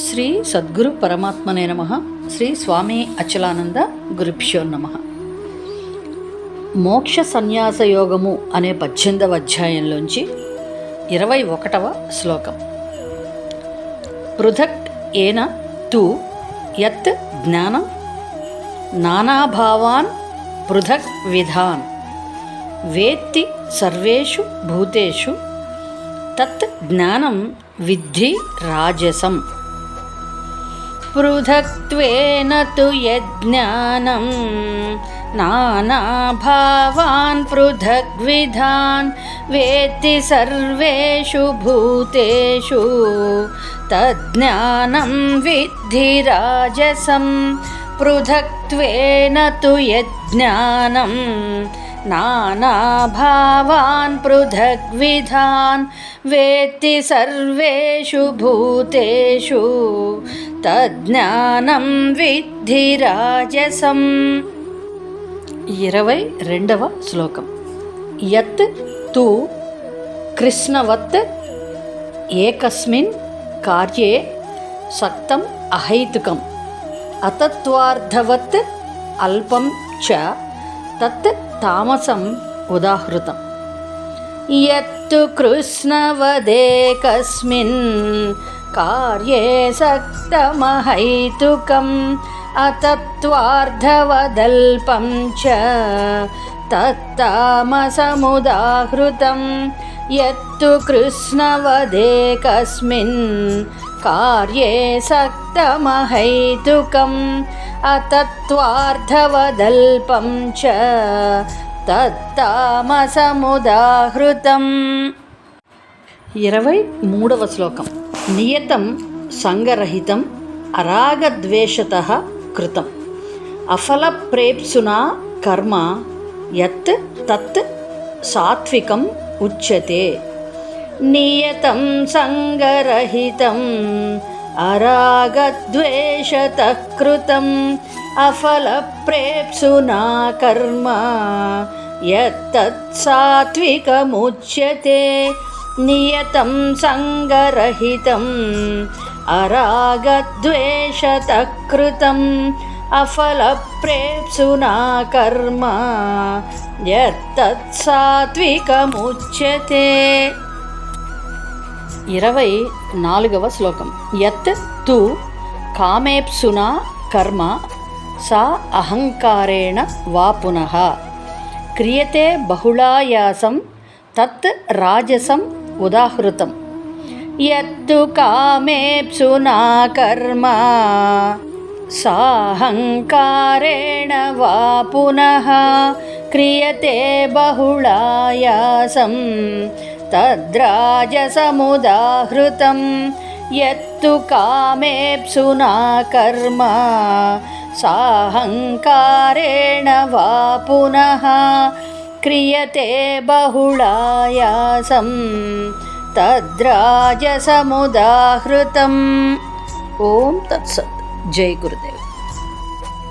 శ్రీ సద్గురు పరమాత్మనే నమః. శ్రీ స్వామి అచలానంద గురుభ్యో నమః. మోక్ష సన్యాస యోగము అనే 18వ అధ్యాయంలోంచి 21వ శ్లోకం. పృథక్ ఏన తు యత్ జ్ఞానం నానాభావాన్ పృథక్ విధాన్ వేత్తి సర్వేషు భూతేషు తత్ జ్ఞానం విద్ధి రాజసం. పృథక్త్వేన తు యజ్ఞానం నానాభావాన్ పృథగ్విధాన్ వేత్తి సర్వేషు భూతేషు తజ్ఞానం విద్ధి రాజసం. పృథక్త్వేన తు యజ్ఞానం నానాభావాన్ పృథగ్విధాన్ వేత్తి సర్వేషు భూతేషు తజ్ఞానం విద్ధి రాజసం. 22వ శ్లోకం. యత్ తు కృష్ణవత్ ఏకస్మిన్ కార్యే సక్తం అహైతుకం అతత్వార్థవత్ అల్పం చ తత్ తామసం ఉదాహృతం. యత్తు కృష్ణవదేకస్మిన్ కార్యే సక్తమహైతుకం అతత్వార్థవదల్పం చ తత్తామసముదాహృతం. యత్తు కృష్ణవదేకస్మిన్ కార్యే సక్తమహైతుకం అతత్వార్థవదల్పం చ తత్తామసముదాహృతం. 23వ శ్లోకం. నియతం సంగరహితం అరాగద్వేషతః కృతం అఫలప్రేప్సునా కర్మ యత్ తత్ సాత్వికం ఉచ్యతే. నియతం సంగరహితం అరాగద్వేషతః కృతం అఫలప్రేప్సునా కర్మ యత్తత్ సాత్వికముచ్యతే. నియతం సంగరహితం అరాగద్వేషతః కృతం అఫలప్రేప్సునా కర్మ యత్తత్ సాత్వికముచ్యతే. 24వ శ్లోకం. యత్ తు కామేప్సునా కర్మ సా అహంకారేణ వా పునః క్రియతే బహుళాయాసం తత్ రాజసం ఉదాహృతం. యత్తు కామేప్సునా కర్మ సాహంకారేణ వా పునః క్రియతే బహుళాయాసం తద్రాజసముదాహృతం. యత్తు కామేప్సునా కర్మ సాహంకారేణ వా పునః క్రియతే బహుళాయాసం తద్రాజసముదాహృతం. ఓం తత్సత్. జై గురుదేవ్.